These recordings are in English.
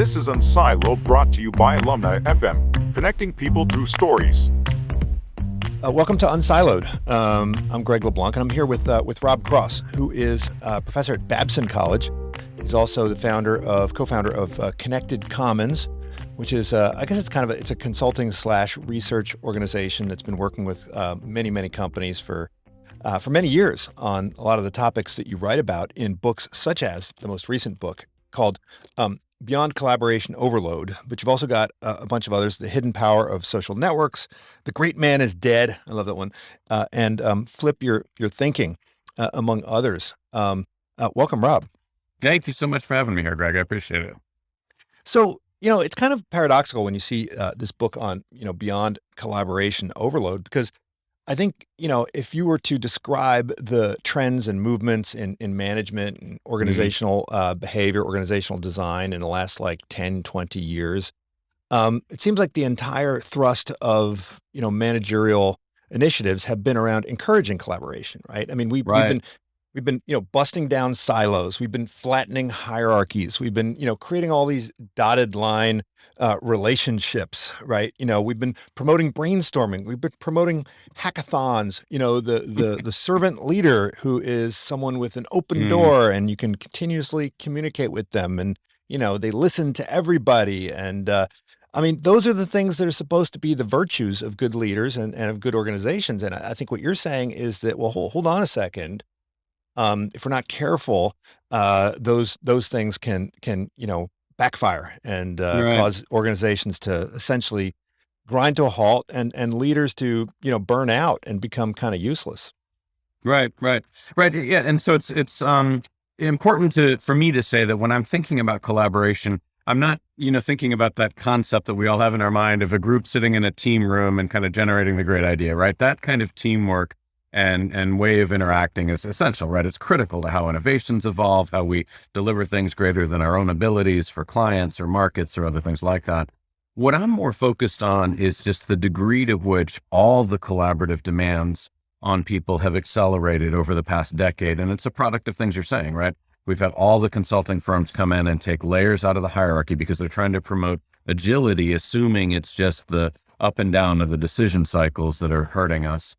This is Unsiloed, brought to you by Alumni FM, connecting people through stories. Welcome to Unsiloed. I'm Greg LeBlanc, and I'm here with Rob Cross, who is a professor at Babson College. He's also the co-founder of Connected Commons, which is, I guess it's a consulting / research organization that's been working with many companies for many years on a lot of the topics that you write about in books, such as the most recent book called Beyond Collaboration Overload. But you've also got a bunch of others: The Hidden Power of Social Networks, The Great Man is Dead. I love that one. And Flip Your Thinking, among others. Welcome, Rob. Thank you so much for having me here, Greg. I appreciate it. So, it's kind of paradoxical when you see this book on, Beyond Collaboration Overload, because I think, if you were to describe the trends and movements in management and organizational behavior, organizational design in the last 10, 20 years, it seems like the entire thrust of, managerial initiatives have been around encouraging collaboration, right? I mean, we've been, busting down silos. We've been flattening hierarchies. We've been, creating all these dotted line relationships, right? We've been promoting brainstorming. We've been promoting hackathons. The servant leader, who is someone with an open door, and you can continuously communicate with them, and they listen to everybody. And I mean, those are the things that are supposed to be the virtues of good leaders and of good organizations. And I think what you're saying is that, well, hold on a second. If we're not careful, those things can backfire and cause organizations to essentially grind to a halt, and leaders to burn out and become kind of useless. Right. Yeah, and so it's important for me to say that when I'm thinking about collaboration, I'm not thinking about that concept that we all have in our mind of a group sitting in a team room and kind of generating the great idea, right? That kind of teamwork and way of interacting is essential, right? It's critical to how innovations evolve, how we deliver things greater than our own abilities for clients or markets or other things like that. What I'm more focused on is just the degree to which all the collaborative demands on people have accelerated over the past decade. And it's a product of things you're saying, right? We've had all the consulting firms come in and take layers out of the hierarchy because they're trying to promote agility, assuming it's just the up and down of the decision cycles that are hurting us.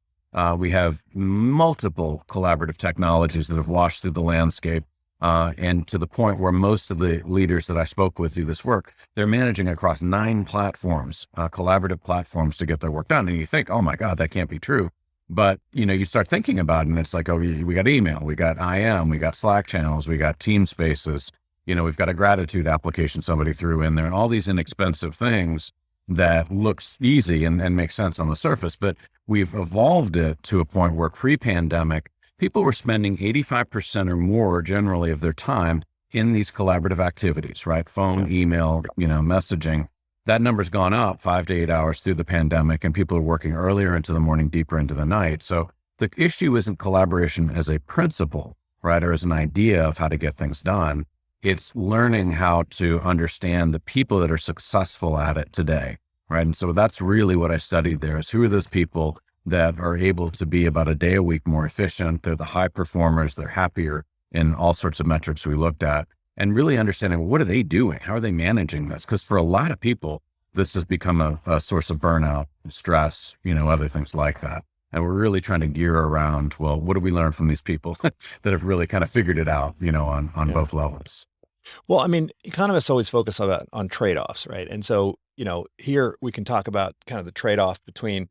We have multiple collaborative technologies that have washed through the landscape, and to the point where most of the leaders that I spoke with through this work, they're managing across 9 platforms, collaborative platforms, to get their work done. And you think, oh my God, that can't be true. But, you start thinking about it, and it's like, oh, we got email, we got IM, we got Slack channels, we got team spaces, we've got a gratitude application somebody threw in there, and all these inexpensive things that looks easy and makes sense on the surface. But we've evolved it to a point where pre-pandemic, people were spending 85% or more generally of their time in these collaborative activities, right? Phone, email, messaging. That number's gone up 5 to 8 hours through the pandemic, and people are working earlier into the morning, deeper into the night. So the issue isn't collaboration as a principle, right? Or as an idea of how to get things done. It's learning how to understand the people that are successful at it today, right? And so that's really what I studied there, is who are those people that are able to be about a day a week more efficient. They're the high performers. They're happier in all sorts of metrics we looked at, and really understanding, what are they doing? How are they managing this? Because for a lot of people, this has become a source of burnout, stress, other things like that. And we're really trying to gear around, well, what do we learn from these people that have really kind of figured it out, on both levels? Well, I mean, economists always focus on trade-offs, right? And so, here we can talk about kind of the trade-off between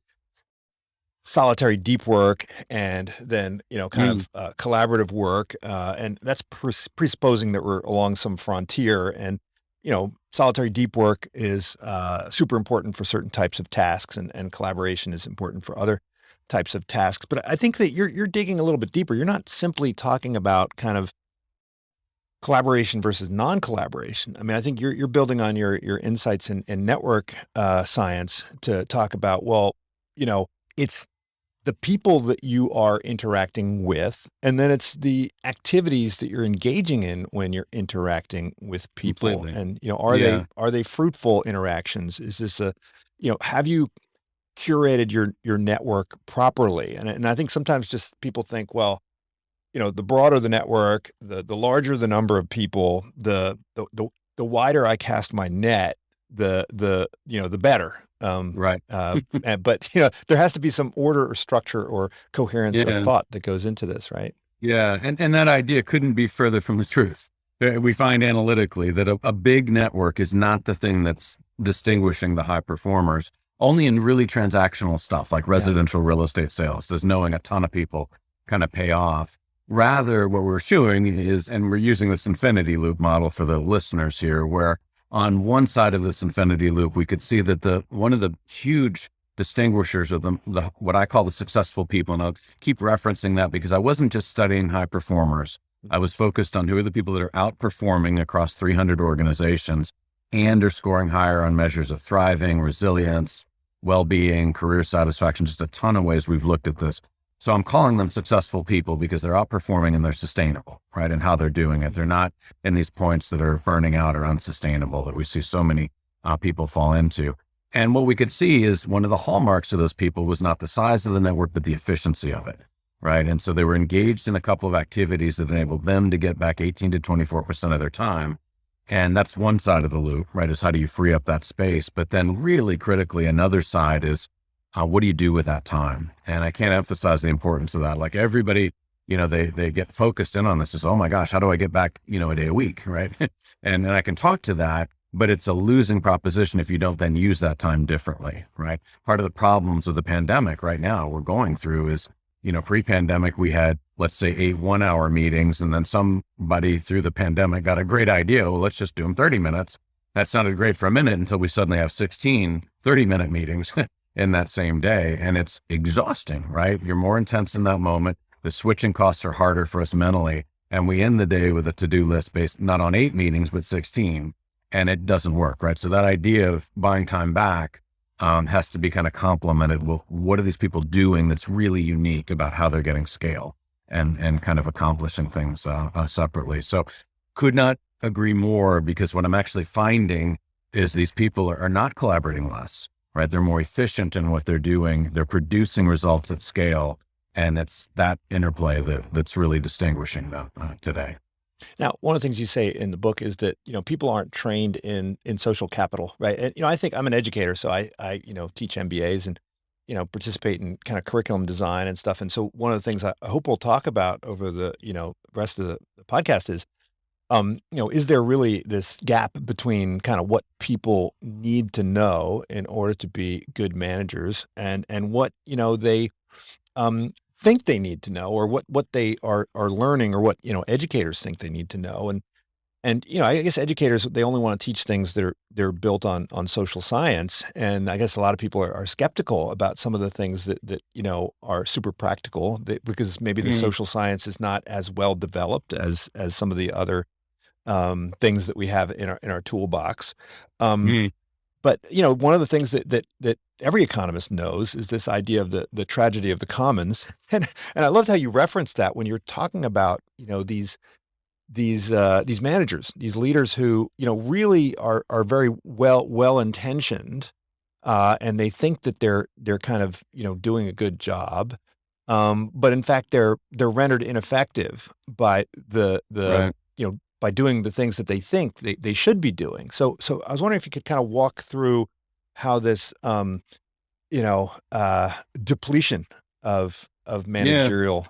solitary deep work and then, collaborative work. And that's presupposing that we're along some frontier, and, solitary deep work is super important for certain types of tasks, and collaboration is important for other types of tasks. But I think that you're digging a little bit deeper. You're not simply talking about kind of collaboration versus non-collaboration. I mean, I think you're building on your insights in network science to talk about, well, it's the people that you are interacting with, and then it's the activities that you're engaging in when you're interacting with people. Completely. And are they fruitful interactions? Is this have you curated your network properly? And I think sometimes just people think, well, the broader the network, the larger the number of people, the the wider I cast my net, the the better. Right. But there has to be some order or structure or coherence of Yeah. thought that goes into this, right? Yeah. And that idea couldn't be further from the truth. We find analytically that a big network is not the thing that's distinguishing the high performers. Only in really transactional stuff like Yeah. residential real estate sales does knowing a ton of people kind of pay off. Rather, what we're showing is, and we're using this infinity loop model for the listeners here, where on one side of this infinity loop, we could see that one of the huge distinguishers of the what I call the successful people, and I'll keep referencing that because I wasn't just studying high performers. I was focused on who are the people that are outperforming across 300 organizations and are scoring higher on measures of thriving, resilience, well-being, career satisfaction, just a ton of ways we've looked at this. So I'm calling them successful people because they're outperforming and they're sustainable, right? And how they're doing it. They're not in these points that are burning out or unsustainable that we see so many people fall into. And what we could see is one of the hallmarks of those people was not the size of the network, but the efficiency of it, right? And so they were engaged in a couple of activities that enabled them to get back 18 to 24% of their time. And that's one side of the loop, right? Is how do you free up that space? But then really critically, another side is what do you do with that time? And I can't emphasize the importance of that. Like everybody, they get focused in on this is, oh my gosh, how do I get back, a day a week, right? and I can talk to that, but it's a losing proposition if you don't then use that time differently, right? Part of the problems of the pandemic right now we're going through is, pre-pandemic, we had, let's say 8 1-hour meetings. And then somebody through the pandemic got a great idea. Well, let's just do them 30 minutes. That sounded great for a minute until we suddenly have 16 30-minute meetings in that same day. And it's exhausting, right? You're more intense in that moment. The switching costs are harder for us mentally. And we end the day with a to-do list based not on 8 meetings, but 16. And it doesn't work, right? So that idea of buying time back has to be kind of complemented with what are these people doing that's really unique about how they're getting scale and kind of accomplishing things separately. So could not agree more, because what I'm actually finding is these people are not collaborating less, right? They're more efficient in what they're doing. They're producing results at scale. And it's that interplay that's really distinguishing them today. Now, one of the things you say in the book is that, people aren't trained in social capital, right? And, I think I'm an educator, so I teach MBAs and, participate in kind of curriculum design and stuff. And so one of the things I hope we'll talk about over the, rest of the podcast is, is there really this gap between kind of what people need to know in order to be good managers and what, they, think they need to know, or what they are learning, or what, educators think they need to know. And, I guess educators, they only want to teach things that they're built on social science. And I guess a lot of people are skeptical about some of the things that are super practical because maybe the social science is not as well developed as some of the other, things that we have in our toolbox. But, one of the things that every economist knows is this idea of the tragedy of the commons. And I loved how you referenced that when you're talking about, these managers, these leaders who, really are very well intentioned, and they think that they're kind of, doing a good job. But in fact, they're rendered ineffective by Right. by doing the things that they think they should be doing. So I was wondering if you could kind of walk through how this, depletion of Yeah. managerial,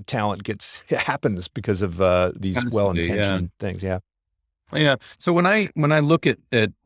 talent happens because of these Constantly, well-intentioned things. Yeah. Yeah. So when I look at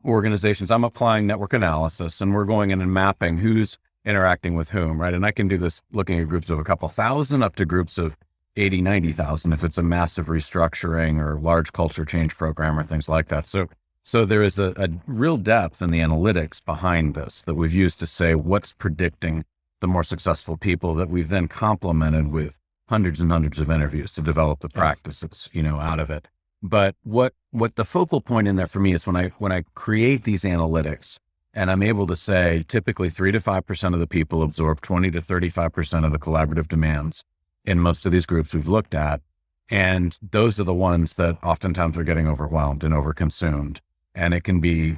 organizations, I'm applying network analysis, and we're going in and mapping who's interacting with whom, right? And I can do this looking at groups of a couple thousand up to groups of 80, 90,000 if it's a massive restructuring or large culture change program or things like that. So there is a real depth in the analytics behind this that we've used to say what's predicting the more successful people, that we've then complemented with hundreds and hundreds of interviews to develop the practices, out of it. But what the focal point in there for me is when I create these analytics, and I'm able to say typically 3 to 5% of the people absorb 20 to 35% of the collaborative demands in most of these groups we've looked at. And those are the ones that oftentimes are getting overwhelmed and overconsumed. And it can be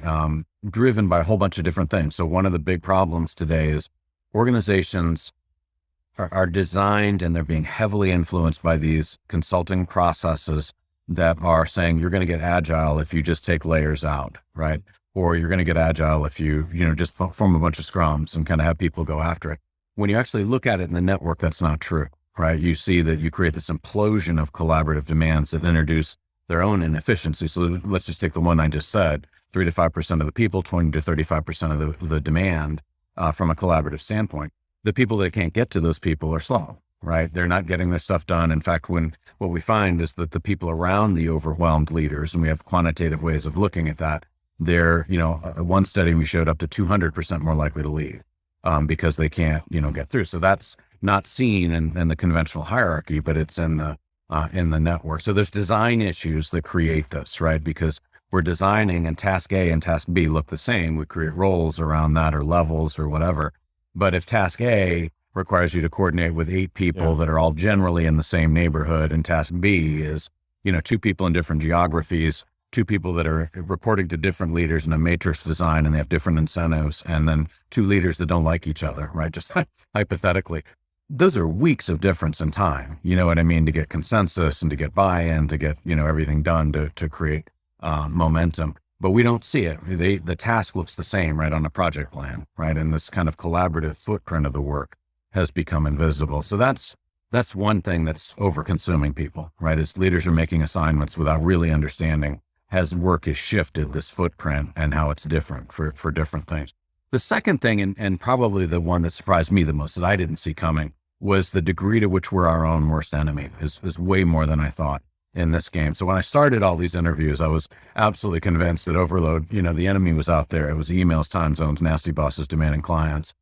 driven by a whole bunch of different things. So one of the big problems today is organizations are designed, and they're being heavily influenced by these consulting processes that are saying you're going to get agile if you just take layers out, right? Or you're going to get agile if you just form a bunch of scrums and kind of have people go after it. When you actually look at it in the network, that's not true, right? You see that you create this implosion of collaborative demands that introduce their own inefficiency. So let's just take the one I just said, 3 to 5% of the people, 20 to 35% of the demand from a collaborative standpoint. The people that can't get to those people are slow, right? They're not getting their stuff done. In fact, what we find is that the people around the overwhelmed leaders, and we have quantitative ways of looking at that, they're, one study we showed up to 200% more likely to leave because they can't, get through. So that's not seen in the conventional hierarchy, but it's in the network. So there's design issues that create this, right? Because we're designing and task A and task B look the same. We create roles around that or levels or whatever. But if task A requires you to coordinate with 8 people that are all generally in the same neighborhood, and task B is, 2 people in different geographies, 2 people that are reporting to different leaders in a matrix design, and they have different incentives, and then 2 leaders that don't like each other, right? Just hypothetically. Those are weeks of difference in time, you know what I mean, to get consensus and to get buy-in, to get, everything done to create momentum. But we don't see it. The task looks the same, right, on a project plan, right? And this kind of collaborative footprint of the work has become invisible. So that's one thing that's over-consuming people, right? Is leaders are making assignments without really understanding as work is shifted, this footprint and how it's different for different things. The second thing, and probably the one that surprised me the most that I didn't see coming, was the degree to which we're our own worst enemy is way more than I thought in this game. So when I started all these interviews, I was absolutely convinced that overload, the enemy was out there. It was emails, time zones, nasty bosses, demanding clients.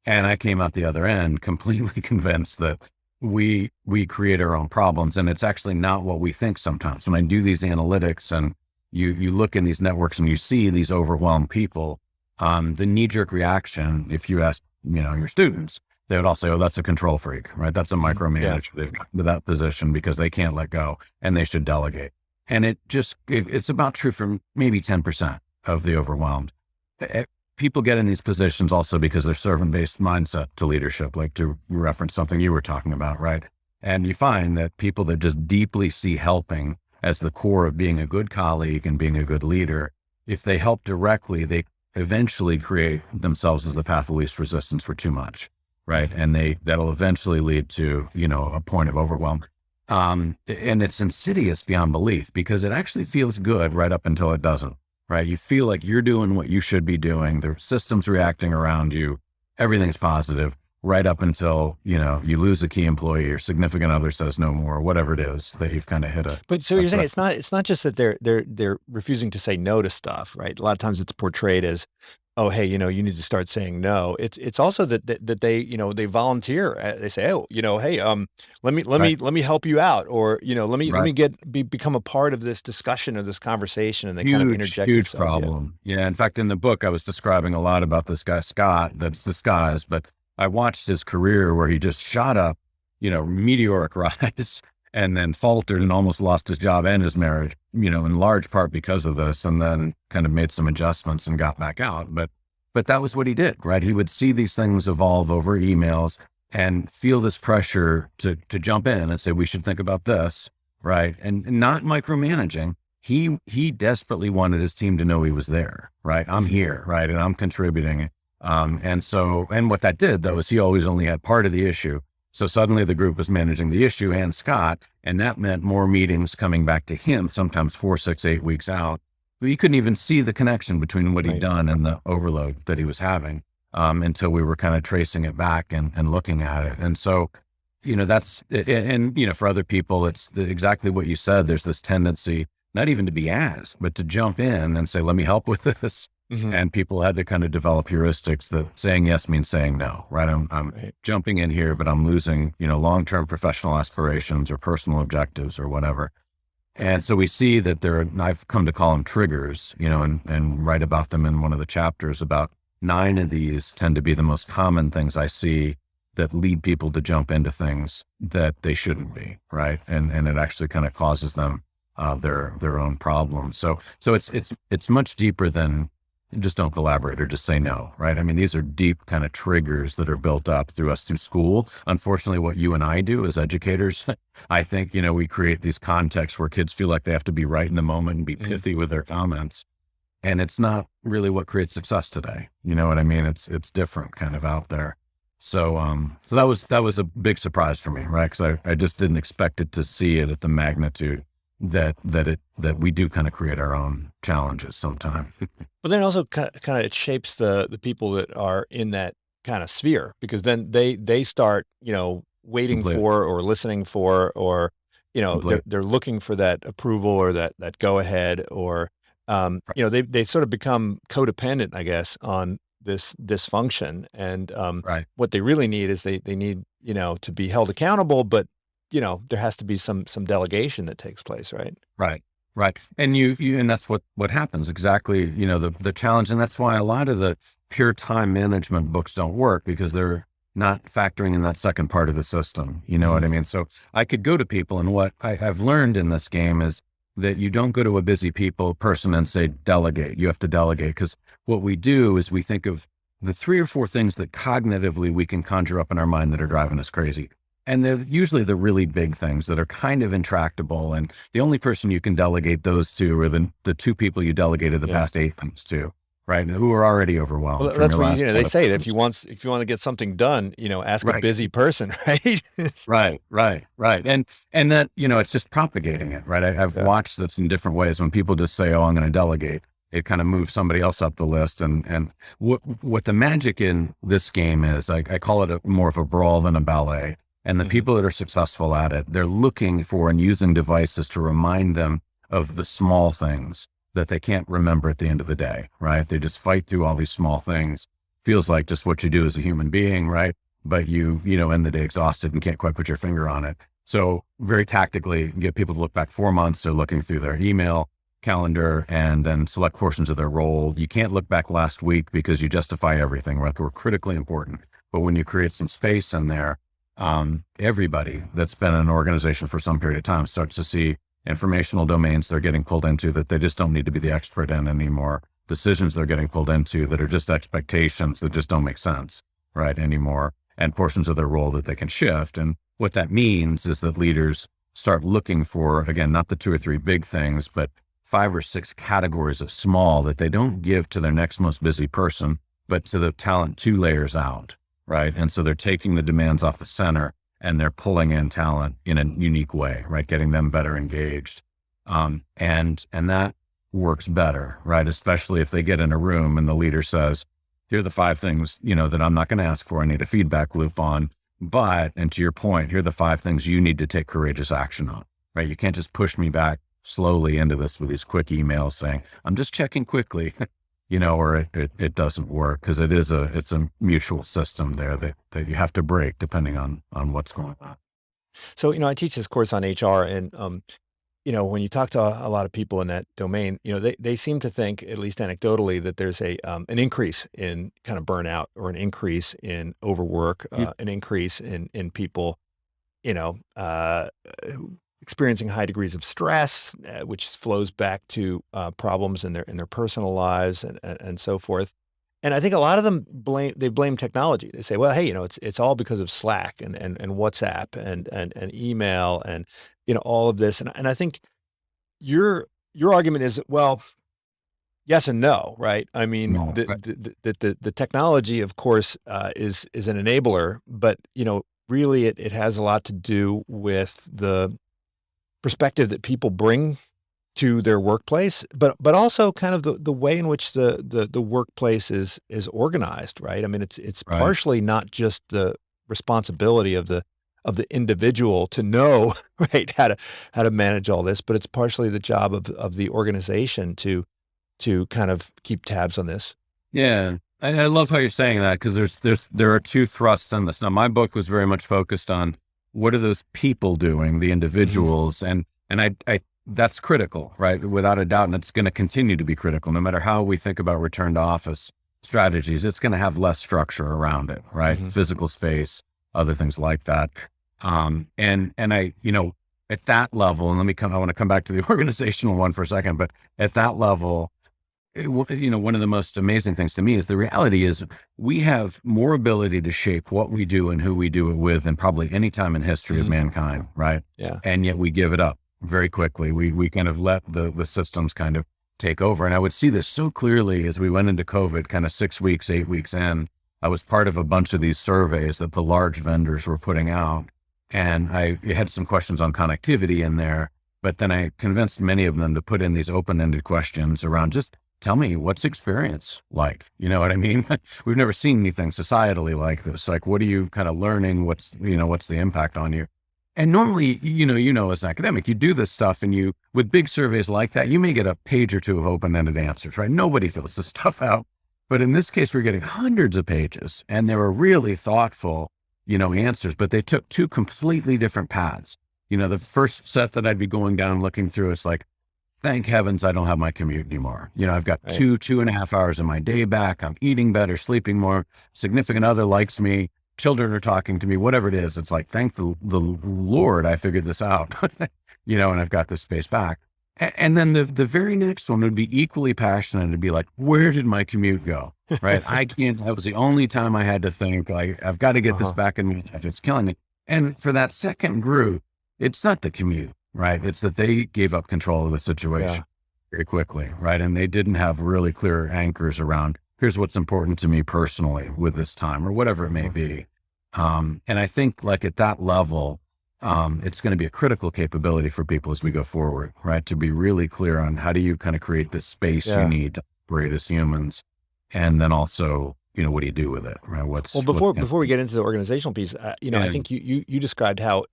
And I came out the other end completely convinced that we create our own problems. And it's actually not what we think sometimes. When I do these analytics and you look in these networks and you see these overwhelmed people, the knee-jerk reaction, if you ask, your students, they would all say, oh, that's a control freak, right? That's a micromanager. They've gotten to that position because they can't let go and they should delegate. And it's about true for maybe 10% of the overwhelmed. People get in these positions also because they're servant-based mindset to leadership, like to reference something you were talking about, right? And you find that people that just deeply see helping as the core of being a good colleague and being a good leader, if they help directly, they eventually create themselves as the path of least resistance for too much, right? And that'll eventually lead to, a point of overwhelm. And it's insidious beyond belief because it actually feels good right up until it doesn't, right? You feel like you're doing what you should be doing. The system's reacting around you. Everything's positive right up until, you lose a key employee or significant other says no more, whatever it is that you've kind of hit a. But so you're saying it's not just that they're refusing to say no to stuff, right? A lot of times it's portrayed as, oh, hey, you need to start saying no. It's also that they, they volunteer. They say, oh, hey, let me help you out, or let me become a part of this discussion or this conversation, and they kind of interject. Huge problem. Yeah. In fact, in the book, I was describing a lot about this guy Scott. That's disguised, but I watched his career where he just shot up, meteoric rise. And then faltered and almost lost his job and his marriage, in large part because of this, and then kind of made some adjustments and got back out. But that was what he did, right? He would see these things evolve over emails and feel this pressure to jump in and say, we should think about this, right? And not micromanaging. He desperately wanted his team to know he was there, right? I'm here, right? And I'm contributing. And what that did though, is he always only had part of the issue. So suddenly the group was managing the issue and Scott, and that meant more meetings coming back to him, sometimes 4, 6, 8 weeks out. But you couldn't even see the connection between what he'd done and the overload that he was having until we were kind of tracing it back and looking at it. And so, that's, and for other people, it's exactly what you said. There's this tendency, not even to be asked, but to jump in and say, let me help with this. Mm-hmm. And people had to kind of develop heuristics that saying yes means saying no, right? I'm jumping in here, but I'm losing, long-term professional aspirations or personal objectives or whatever. And so we see that I've come to call them triggers, and write about them in one of the chapters. About 9 of these tend to be the most common things I see that lead people to jump into things that they shouldn't be, right? And it actually kind of causes them their own problems. So it's much deeper than just don't collaborate or just say no, right? I mean, these are deep kind of triggers that are built up through school. Unfortunately, what you and I do as educators, I think, we create these contexts where kids feel like they have to be right in the moment and be pithy with their comments. And it's not really what creates success today. You know what I mean? It's different kind of out there. So that was a big surprise for me, right? Because I just didn't expect it to see it at the magnitude that we do kind of create our own challenges sometimes. But then also kind of it shapes the people that are in that kind of sphere, because then they start, waiting Completely. for or listening for, or, Completely. they're looking for that approval or that go ahead, or, they sort of become codependent, I guess, on this dysfunction. And Right. what they really need is they need, to be held accountable, but, there has to be some delegation that takes place, right? Right. Right. And and that's what happens exactly, the challenge. And that's why a lot of the pure time management books don't work, because they're not factoring in that second part of the system. You know what I mean? So I could go to people, and what I've learned in this game is that you don't go to a busy person and say, delegate. You have to delegate, because what we do is we think of the 3 or 4 things that cognitively we can conjure up in our mind that are driving us crazy. And they're usually the really big things that are kind of intractable. And the only person you can delegate those to are the 2 people you delegated the Yeah. past 8 things to, right? Who are already overwhelmed. Well, from that's your where, last they set of say that things. if you want to get something done, ask a Right. busy person, right? Right. And that, it's just propagating it, right? I've Yeah. watched this in different ways. When people just say, oh, I'm going to delegate, it kind of moves somebody else up the list. And what the magic in this game is, I call it more of a brawl than a ballet. And the Mhm. people that are successful at it, they're looking for and using devices to remind them of the small things that they can't remember at the end of the day, right? They just fight through all these small things. Feels like just what you do as a human being, right? But end the day exhausted and can't quite put your finger on it. So very tactically, get people to look back 4 months. They're looking through their email calendar and then select portions of their role. You can't look back last week because you justify everything, right? We're critically important. But when you create some space in there, everybody that's been in an organization for some period of time starts to see informational domains they're getting pulled into that they just don't need to be the expert in anymore. Decisions they're getting pulled into that are just expectations that just don't make sense, right, anymore, and portions of their role that they can shift. And what that means is that leaders start looking for, again, not the 2 or 3 big things, but 5 or 6 categories of small that they don't give to their next most busy person, but to the talent 2 layers out. Right. And so they're taking the demands off the center and they're pulling in talent in a unique way, right? Getting them better engaged. And that works better, right? Especially if they get in a room and the leader says, here are the 5 things, that I'm not going to ask for. I need a feedback loop on, and to your point, here are the 5 things you need to take courageous action on, right? You can't just push me back slowly into this with these quick emails saying, I'm just checking quickly. Or it doesn't work, because it's a mutual system there that you have to break depending on what's going on. So, I teach this course on HR, and, when you talk to a lot of people in that domain, they seem to think, at least anecdotally, that there's an increase in kind of burnout, or an increase in overwork, Yeah. an increase in people, you know, uh, experiencing high degrees of stress, which flows back to problems in their personal lives, and so forth. And I think a lot of them blame technology. They say, well, hey, it's all because of Slack and WhatsApp and email and all of this. And I think your argument is, well, yes and no, right? I mean, No, right. the technology, of course, is an enabler, but really it has a lot to do with the perspective that people bring to their workplace, but also kind of the way in which the workplace is organized, right? I mean, it's Right. partially not just the responsibility of the individual to know, right, how to manage all this, but it's partially the job of the organization to kind of keep tabs on this. Yeah. I love how you're saying that, because there are 2 thrusts on this. Now, my book was very much focused on what are those people doing, the Mhm. individuals, and I that's critical, right? Without a doubt, and it's going to continue to be critical, no matter how we think about return to office strategies. It's going to have less structure around it, right? Mhm. Physical space, other things like that. And I, at that level, and I want to come back to the organizational one for a second, but at that level, one of the most amazing things to me is the reality is we have more ability to shape what we do and who we do it with than probably any time in history of Mhm. mankind, right? Yeah. And yet we give it up very quickly. We kind of let the systems kind of take over. And I would see this so clearly as we went into COVID, kind of 6 weeks, 8 weeks in. I was part of a bunch of these surveys that the large vendors were putting out. And I had some questions on connectivity in there, but then I convinced many of them to put in these open-ended questions around just tell me what's experience like, you know what I mean? We've never seen anything societally like this. Like, what are you kind of learning? What's the impact on you? And normally, as an academic, you do this stuff and with big surveys like that, you may get a page or two of open-ended answers, right? Nobody fills this stuff out. But in this case, we're getting hundreds of pages and they were really thoughtful, answers, but they took two completely different paths. The first set that I'd be going down looking through, it's like, thank heavens I don't have my commute anymore. I've got Right. 2.5 hours of my day back. I'm eating better, sleeping more. Significant other likes me. Children are talking to me, whatever it is. It's like, thank the Lord I figured this out, and I've got this space back. And then the very next one would be equally passionate and be like, where did my commute go? Right. That was the only time I had to think like, I've got to get this Uh-huh. back in my life. It's killing me. And for that second group, it's not the commute, right? It's that they gave up control of the Yeah. situation very quickly, right? And they didn't have really clear anchors around, here's what's important to me personally with this time or whatever it may Uh-huh. be. And I think like at that level, it's going to be a critical capability for people as we go forward, right? To be really clear on how do you kind of create this space you Yeah. need to operate as humans. And then also, what do you do with it, right? Well, What's before we get into the organizational piece, I yeah, think you described how,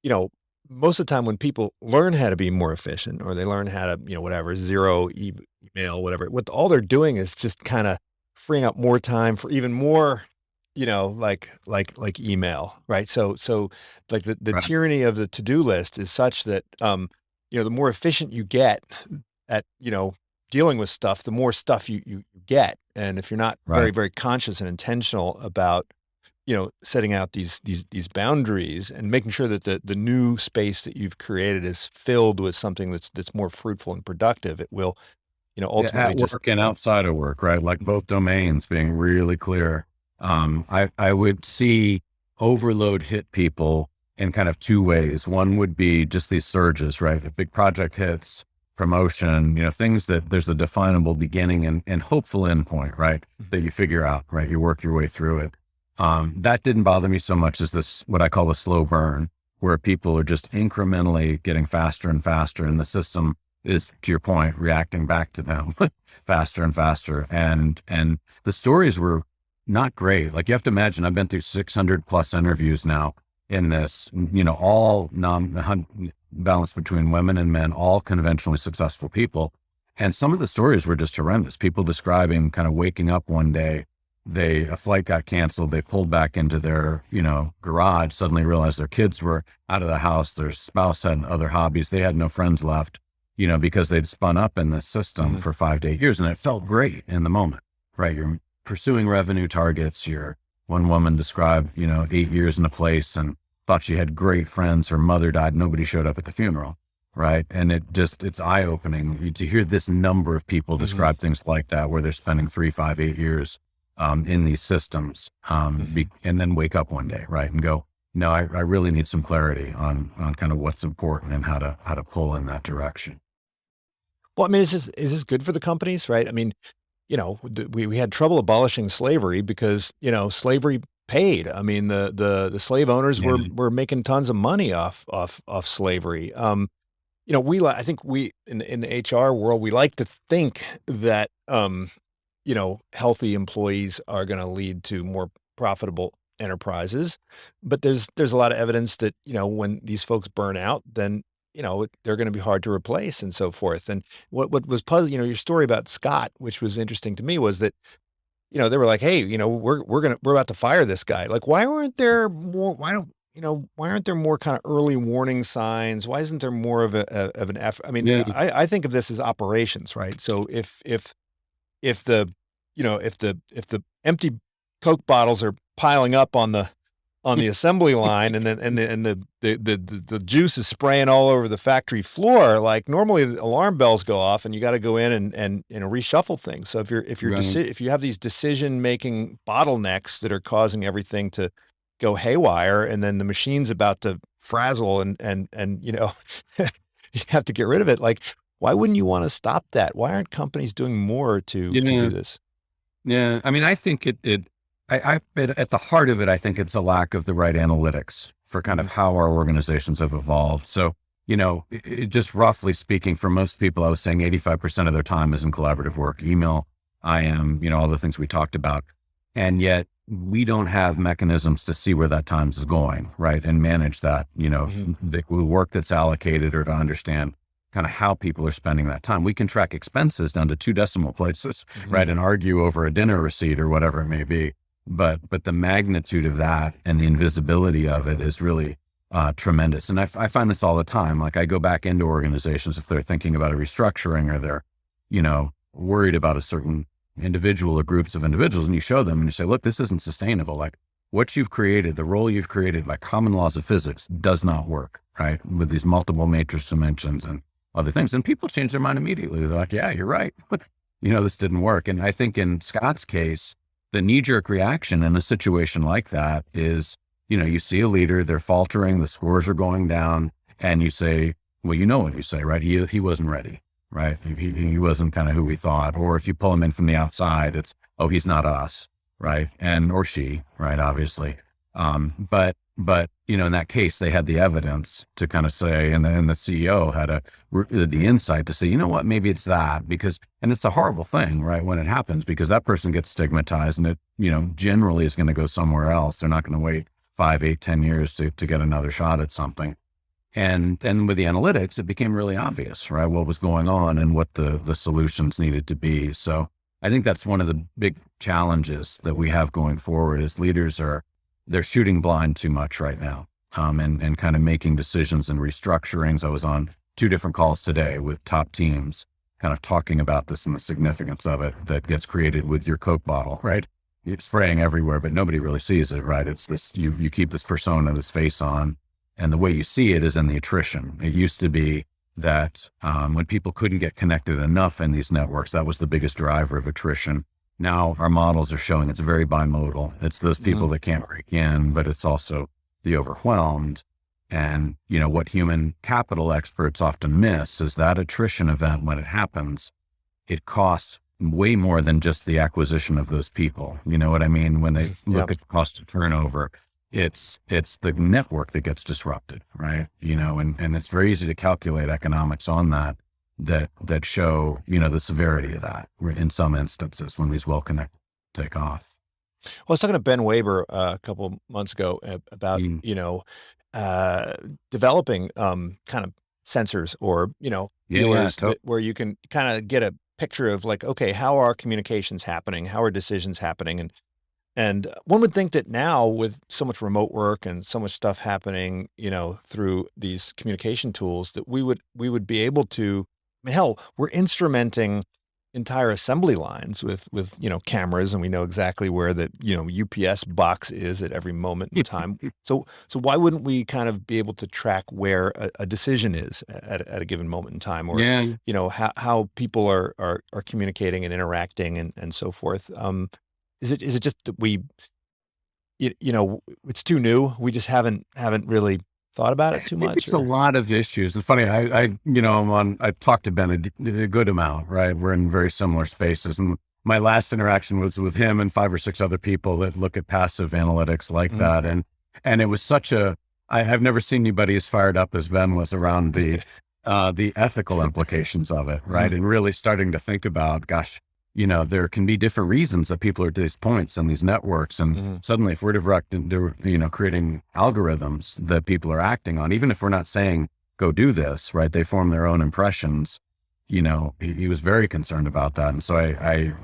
you know, most of the time when people learn how to be more efficient or they learn how to, whatever, email, whatever, what all they're doing is just kind of freeing up more time for even more, like email, right? So like the right, tyranny of the to-do list is such that, the more efficient you get at, dealing with stuff, the more stuff you get. And if you're not very, right. very conscious and intentional about, setting out these boundaries and making sure that the new space that you've created is filled with something that's more fruitful and productive, it will, Yeah, ultimately at just, work and outside of work, right? Like both domains being really clear. I would see overload hit people in kind of two ways. One would be just these surges, right? A big project hits, promotion, things that there's a definable beginning and hopeful endpoint, right? Mhm. That you figure out, right? You work your way through it. That didn't bother me so much as this, what I call a slow burn, where people are just incrementally getting faster and faster and the system is, to your point, reacting back to them faster and faster. And the stories were not great. Like you have to imagine, I've been through 600 plus interviews now in this, all balanced between women and men, all conventionally successful people. And some of the stories were just horrendous. People describing kind of waking up one day, a flight got canceled. They pulled back into their, garage, suddenly realized their kids were out of the house. Their spouse had other hobbies. They had no friends left, because they'd spun up in this system Mhm. for 5 to 8 years and it felt great in the moment, right? You're pursuing revenue targets. One woman described, 8 years in a place and thought she had great friends. Her mother died. Nobody showed up at the funeral. Right. And it's eye opening to hear this number of people Mhm. describe things like that, where they're spending 3, 5, 8 years in these systems, Mhm. and then wake up one day, right, and go, no, I really need some clarity on kind of what's important and how to pull in that direction. Well, I mean, is this good for the companies, right? I mean, we had trouble abolishing slavery because, slavery paid. I mean, the slave owners Yeah, were making tons of money off slavery. I think we in the HR world, we like to think that, healthy employees are gonna lead to more profitable enterprises, but there's a lot of evidence that, when these folks burn out, then, they're gonna be hard to replace and so forth, and what was puzzling, your story about Scott, which was interesting to me, was that, they were like, "Hey, we're about to fire this guy." Like, why aren't there more kinda early warning signs? Why isn't there more of an effort? I mean, yeah, I think of this as operations, right? So if the empty Coke bottles are piling up on the on the assembly line, and then the juice is spraying all over the factory floor. Like normally the alarm bells go off and you got to go in and reshuffle things. So if Right. if you have these decision making bottlenecks that are causing everything to go haywire, and then the machine's about to frazzle and you know you have to get rid of it. Like, why wouldn't you want to stop that? Why aren't companies doing more to do Yeah. this? Yeah. I mean, I think at the heart of it, I think it's a lack of the right analytics for kind of Mhm. how our organizations have evolved. So, just roughly speaking, for most people, I was saying 85% of their time is in collaborative work, email, IM, all the things we talked about. And yet we don't have mechanisms to see where that time is going, right? And manage that, Mhm. the work that's allocated, or to understand kind of how people are spending that time. We can track expenses down to 2 decimal places, Mhm. right? And argue over a dinner receipt or whatever it may be. But the magnitude of that and the invisibility of it is really tremendous. And I find this all the time. Like, I go back into organizations if they're thinking about a restructuring, or they're, worried about a certain individual or groups of individuals, and you show them and you say, look, this isn't sustainable. Like, what you've created, the role you've created by common laws of physics does not work, right? With these multiple matrix dimensions and other things. And people change their mind immediately. They're like, yeah, you're right. But, this didn't work. And I think in Scott's case, the knee-jerk reaction in a situation like that is, you see a leader, they're faltering, the scores are going down, and you say, well, you know what you say, right? He wasn't ready, right? He wasn't kind of who we thought. Or if you pull him in from the outside, it's, oh, he's not us, right? And or she, right? Obviously. But in that case, they had the evidence to kind of say, and the CEO had the insight to say, you know what, maybe it's that, because, and it's a horrible thing, right, when it happens, because that person gets stigmatized, and it, generally is going to go somewhere else. They're not going to wait 5, 8, 10 years to get another shot at something. And then with the analytics, it became really obvious, right, what was going on and what the solutions needed to be. So I think that's one of the big challenges that we have going forward, is leaders they're shooting blind too much right now, and kind of making decisions and restructurings. I was on 2 different calls today with top teams, kind of talking about this and the significance of it that gets created with your Coke bottle, right? It's spraying everywhere, but nobody really sees it, right? It's this, you keep this persona, this face on, and the way you see it is in the attrition. It used to be that when people couldn't get connected enough in these networks, that was the biggest driver of attrition. Now our models are showing it's very bimodal. It's those people Mhm. that can't break in, but it's also the overwhelmed. And, what human capital experts often miss is that attrition event, when it happens, it costs way more than just the acquisition of those people. You know what I mean? When they Yeah. look at the cost of turnover, it's the network that gets disrupted, right? And it's very easy to calculate economics on that show, the severity of that in some instances when these well-connected take off. Well, I was talking to Ben Waber a couple months ago about, Mm. uh, developing kind of sensors, or, Yeah, yeah, feelers that where you can kind of get a picture of, like, okay, how are communications happening? How are decisions happening? And one would think that now, with so much remote work and so much stuff happening, through these communication tools, that we would be able to, I mean, hell, we're instrumenting entire assembly lines with cameras, and we know exactly where the, UPS box is at every moment in time. So why wouldn't we kind of be able to track where a decision is at a given moment in time, or, yeah. how people are communicating and interacting, and so forth. Is it just that it's too new? We just haven't really thought about I it too think much, it's a or? lot of issues. It's funny. I talked to Ben a good amount, right? We're in very similar spaces. And my last interaction was with him and 5 or 6 other people that look at passive analytics like Mhm. that. And it was I've never seen anybody as fired up as Ben was around the ethical implications of it, right? Mhm. And really starting to think about, gosh, there can be different reasons that people are at these points on these networks. And Mhm. suddenly, if we're creating algorithms that people are acting on, even if we're not saying, go do this, right? They form their own impressions. He was very concerned about that. And so had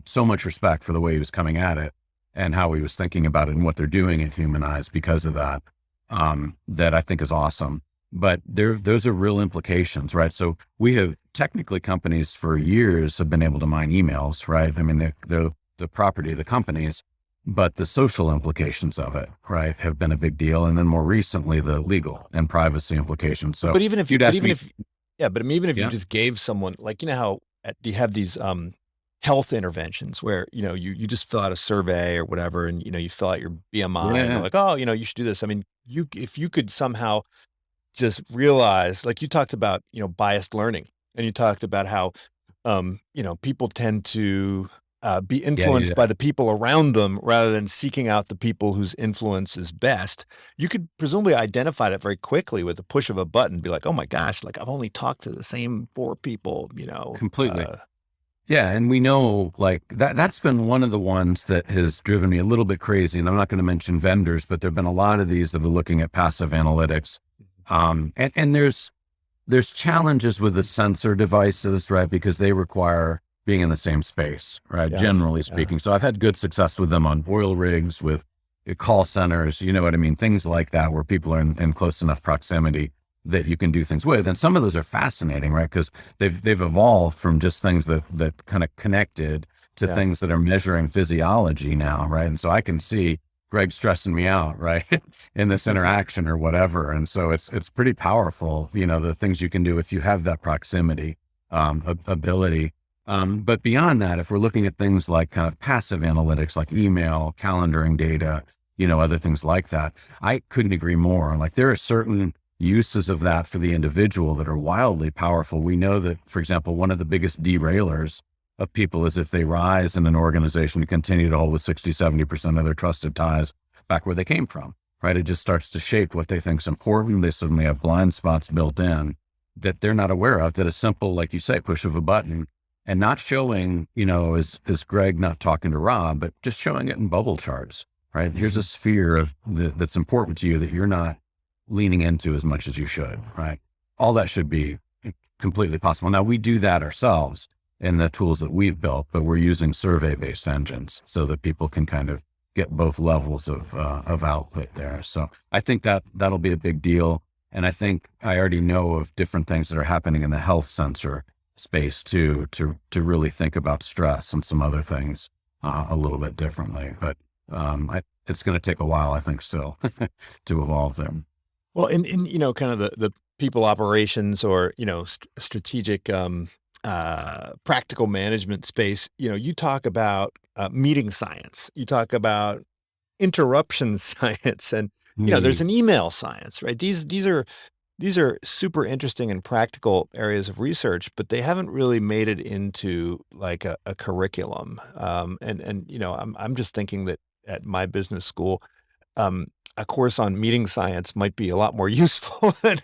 so much respect for the way he was coming at it and how he was thinking about it and what they're doing at Human Eyes because of that, that I think is awesome. But those are real implications, right? So we have technically, companies for years have been able to mine emails, right? I mean, they're the property of the companies, but the social implications of it, right, have been a big deal. And then more recently, the legal and privacy implications. So But even if you'd ask me, yeah, but even if you yeah, just gave someone, like, you know how you have these health interventions where, you just fill out a survey or whatever, and, you fill out your BMI and they're yeah, like, oh, you should do this. I mean, if you could somehow just realize, like you talked about, biased learning, and you talked about how, people tend to be yeah, influenced yeah. by the people around them rather than seeking out the people whose influence is best. You could presumably identify that very quickly with the push of a button, be like, oh my gosh, like I've only talked to the same four people, Completely. Yeah, and we know like that's been one of the ones that has driven me a little bit crazy. And I'm not going to mention vendors, but there've been a lot of these that are looking at passive analytics. And there's challenges with the sensor devices, right? Because they require being in the same space, right? yeah, Generally yeah, speaking. So I've had good success with them on oil rigs, with call centers, you know what I mean? Things like that, where people are in close enough proximity that you can do things with. And some of those are fascinating, right? Because they've evolved from just things that kind of connected to yeah. things that are measuring physiology now, right? And so I can see Greg stressing me out, right, in this interaction or whatever. And so it's pretty powerful, the things you can do if you have that proximity ability. But beyond that, if we're looking at things like kind of passive analytics, like email, calendaring data, other things like that, I couldn't agree more. Like there are certain uses of that for the individual that are wildly powerful. We know that, for example, one of the biggest derailers of people is if they rise in an organization and continue to hold with 60, 70% of their trusted ties back where they came from, right? It just starts to shape what they think is important. They suddenly have blind spots built in that they're not aware of, that a simple, like you say, push of a button, and not showing, as Greg not talking to Rob, but just showing it in bubble charts, right? Here's a sphere that's important to you that you're not leaning into as much as you should, right? All that should be completely possible. Now we do that ourselves in the tools that we've built, but we're using survey-based engines so that people can kind of get both levels of output there. So I think that'll be a big deal. And I think I already know of different things that are happening in the health sensor space too, to really think about stress and some other things a little bit differently. But it's going to take a while, I think, still to evolve there. Well, in kind of the people operations or strategic practical management space, you talk about meeting science, you talk about interruption science, and there's Mm, an email science, right? These are super interesting and practical areas of research, but they haven't really made it into like a curriculum. And I'm just thinking that at my business school, a course on meeting science might be a lot more useful than,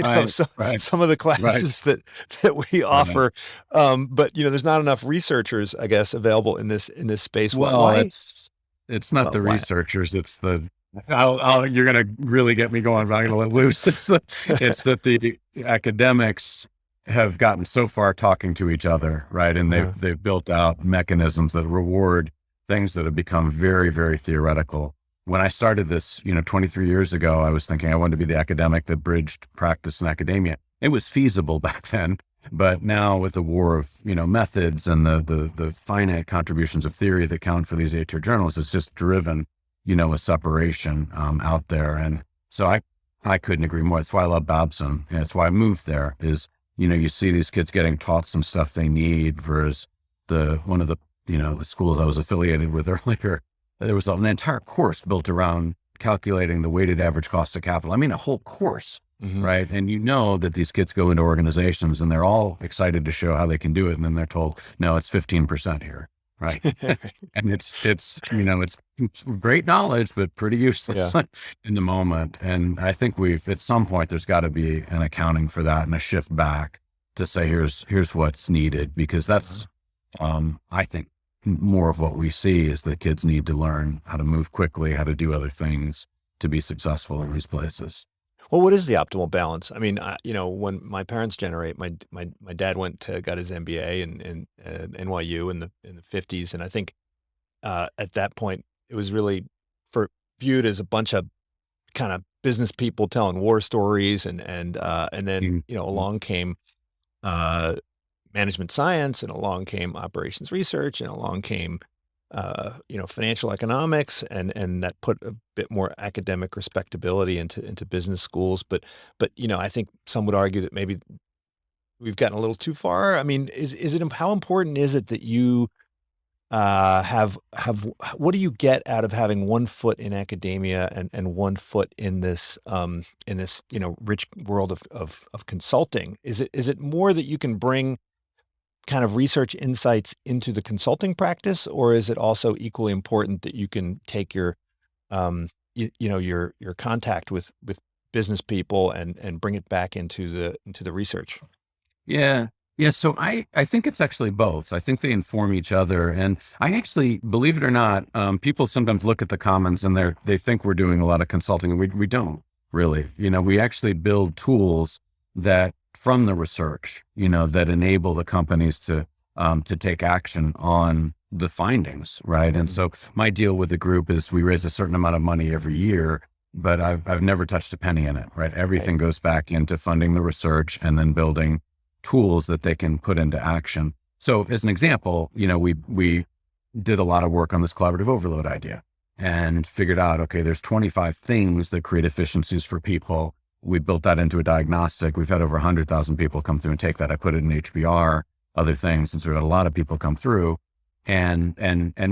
right, so right, some of the right, classes that we right. offer. But there's not enough researchers, I guess, available in this space. Why? Well, it's not the Why? researchers. It's the you're gonna really get me going. But I'm gonna let loose. It's that the academics have gotten so far talking to each other, right? And Uh-huh. they've built out mechanisms that reward things that have become very, very theoretical. When I started this, 23 years ago, I was thinking I wanted to be the academic that bridged practice and academia. It was feasible back then. But now with the war of, methods and the finite contributions of theory that count for these 8-tier journals, it's just driven, a separation out there. And so I couldn't agree more. That's why I love Babson. And it's why I moved there is, you see these kids getting taught some stuff they need versus one of the schools I was affiliated with earlier. There was an entire course built around calculating the weighted average cost of capital. I mean, a whole course, Mhm. right? And that these kids go into organizations and they're all excited to show how they can do it. And then they're told, no, it's 15% here. Right. And it's great knowledge, but pretty Yeah. useless in the moment. And I think at some point, there's got to be an accounting for that and a shift back to say, here's what's needed, because Uh-huh. that's, I think more of what we see is that kids need to learn how to move quickly, how to do other things to be successful in these places. Well, what is the optimal balance? I mean, when my parents generate, my dad got his MBA in NYU in the 50s, and I think at that point it was really for viewed as a bunch of kind of business people telling war stories, and then Mm, mm, along came uh, management science, and along came operations research, and along came financial economics, and that put a bit more academic respectability into business schools. But I think some would argue that maybe we've gotten a little too far. I mean, is it how important is it that you have what do you get out of having one foot in academia and one foot in this rich world of consulting? Is it more that you can bring kind of research insights into the consulting practice, or is it also equally important that you can take your your contact with business people and bring it back into the research? Yeah. Yeah. So I think it's actually both. I think they inform each other. And I actually, believe it or not, people sometimes look at the commons and they think we're doing a lot of consulting, and we don't really. We actually build tools that from the research, that enable the companies to take action on the findings, right? And so my deal with the group is we raise a certain amount of money every year, but I've never touched a penny in it, right? Everything goes back into funding the research and then building tools that they can put into action. So as an example, we did a lot of work on this collaborative overload idea and figured out, okay, there's 25 things that create efficiencies for people. We built that into a diagnostic. We've had over 100,000 people come through and take that. I put it in HBR, other things, and so we had a lot of people come through. And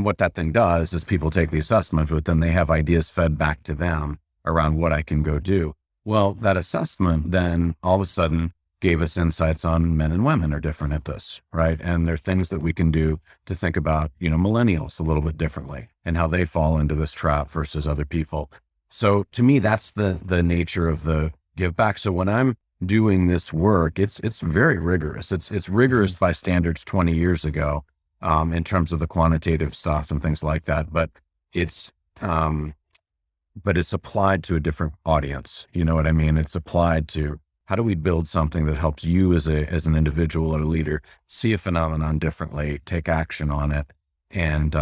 what that thing does is people take the assessment, but then they have ideas fed back to them around what I can go do. Well, that assessment then all of a sudden gave us insights on men and women are different at this, right? And there are things that we can do to think about, millennials a little bit differently and how they fall into this trap versus other people. So to me, that's the nature of the give back. So when I'm doing this work, it's very rigorous. It's rigorous by standards 20 years ago, in terms of the quantitative stuff and things like that. But it's applied to a different audience. You know what I mean? It's applied to how do we build something that helps you as an individual or a leader see a phenomenon differently, take action on it, and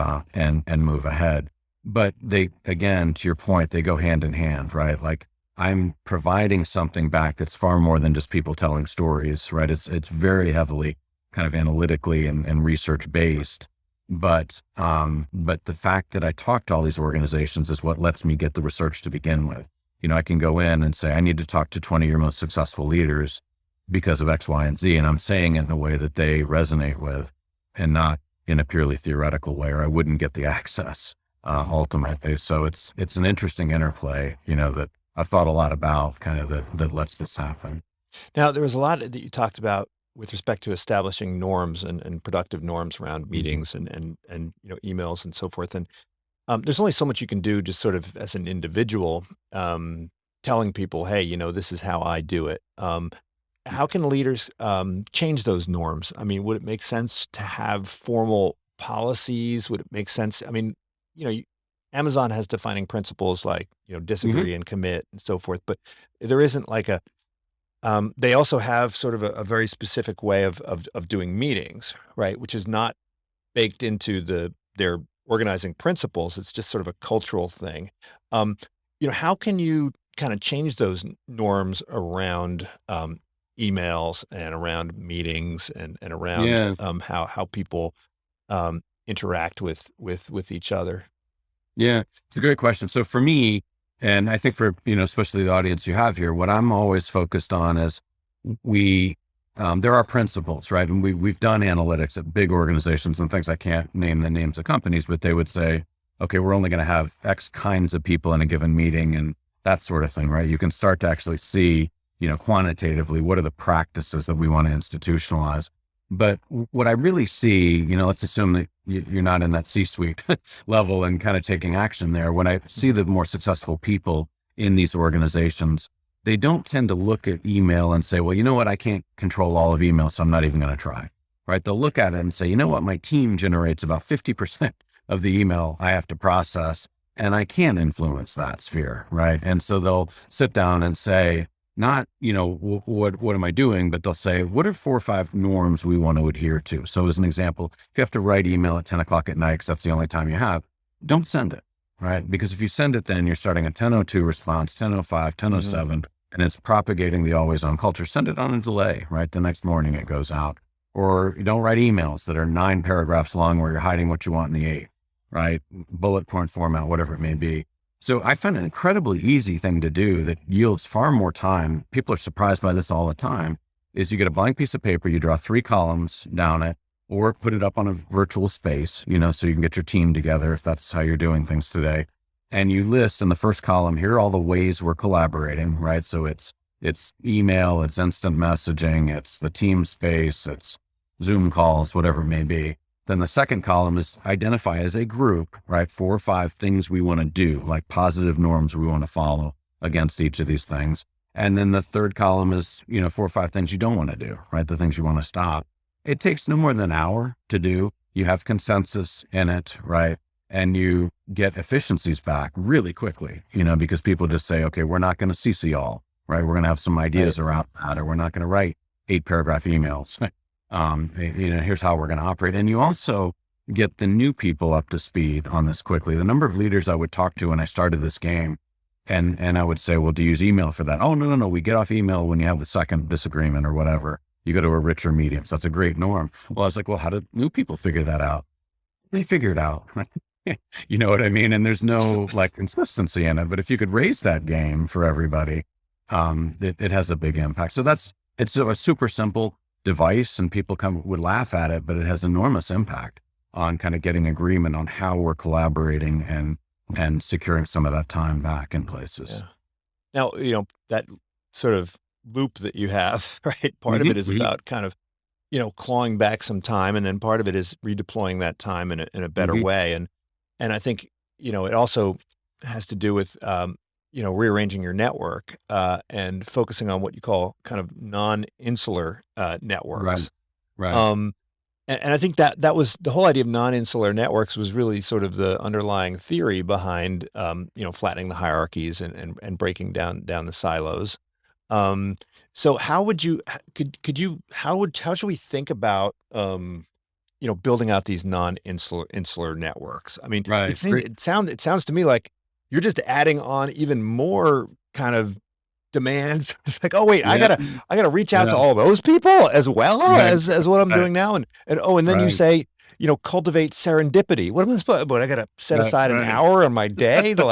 move ahead. But they, again, to your point, they go hand in hand, right? Like I'm providing something back that's far more than just people telling stories, right? It's very heavily kind of analytically and research based. But the fact that I talk to all these organizations is what lets me get the research to begin with. I can go in and say, I need to talk to 20 of your most successful leaders because of X, Y, and Z. And I'm saying it in a way that they resonate with and not in a purely theoretical way, or I wouldn't get the access ultimately. So it's an interesting interplay, that I've thought a lot about kind of that lets this happen. Now, there was a lot that you talked about with respect to establishing norms and productive norms around meetings and emails and so forth. And there's only so much you can do just sort of as an individual, telling people, hey, this is how I do it. How can leaders change those norms? I mean, would it make sense to have formal policies? Would it make sense? I mean, Amazon has defining principles like, disagree and commit and so forth, but there isn't like they also have sort of a very specific way of doing meetings, right? Which is not baked into their organizing principles. It's just sort of a cultural thing. How can you kind of change those norms around emails and around meetings and around how people interact with each other? Yeah, it's a great question. So for me, and I think for, especially the audience you have here, what I'm always focused on is there are principles, right? And we've done analytics at big organizations and things. I can't name the names of companies, but they would say, okay, we're only going to have X kinds of people in a given meeting and that sort of thing, right? You can start to actually see, quantitatively, what are the practices that we want to institutionalize. But what I really see, let's assume that you're not in that C-suite level and kind of taking action there. When I see the more successful people in these organizations, they don't tend to look at email and say, well, you know what, I can't control all of email, so I'm not even going to try, right? They'll look at it and say, you know what, my team generates about 50% of the email I have to process, and I can't influence that sphere, right? And so they'll sit down and say, not, what am I doing? But they'll say, what are 4 or 5 norms we want to adhere to? So as an example, if you have to write email at 10 o'clock at night, because that's the only time you have, don't send it, right? Because if you send it, then you're starting a 10:02 response, 10:05, 10:07, and it's propagating the always on culture. Send it on a delay, right? The next morning it goes out. Or you don't write emails that are 9 paragraphs long where you're hiding what you want in the 8, right? Bullet point format, whatever it may be. So I found an incredibly easy thing to do that yields far more time. People are surprised by this all the time, is you get a blank piece of paper, you draw 3 columns down it, or put it up on a virtual space, so you can get your team together if that's how you're doing things today. And you list in the first column, here are all the ways we're collaborating, right? So it's email, it's instant messaging, it's the team space, it's Zoom calls, whatever it may be. Then the second column is identify as a group, right? 4 or 5 things we want to do, like positive norms we want to follow against each of these things. And then the third column is, 4 or 5 things you don't want to do, right? The things you want to stop. It takes no more than an hour to do. You have consensus in it, right? And you get efficiencies back really quickly, because people just say, okay, we're not going to CC all, right? We're going to have some ideas around that, or we're not going to write 8-paragraph emails. Here's how we're going to operate. And you also get the new people up to speed on this quickly. The number of leaders I would talk to when I started this game, and I would say, well, do you use email for that? Oh, no. We get off email when you have the second disagreement or whatever. You go to a richer medium. So that's a great norm. Well, I was like, well, how did new people figure that out? They figure it out. You know what I mean? And there's no consistency in it. But if you could raise that game for everybody, it has a big impact. So it's a super simple device, and people would laugh at it, but it has enormous impact on kind of getting agreement on how we're collaborating and securing some of that time back in places. Yeah. Now, that sort of loop that you have, right? Part of it is about kind of, clawing back some time, and then part of it is redeploying that time in a better way. And I think, it also has to do with, rearranging your network, and focusing on what you call kind of non-insular, networks. Right. And I think that was the whole idea of non-insular networks was really sort of the underlying theory behind, flattening the hierarchies and breaking down the silos. So how would you, how should we think about, building out these non-insular networks? I mean, Right. it sounds to me like you're just adding on even more kind of demands. It's like, oh wait, I gotta reach out to all those people as well as what I'm doing now. And then you say, cultivate serendipity. What am I supposed? But I gotta set aside an hour in my day to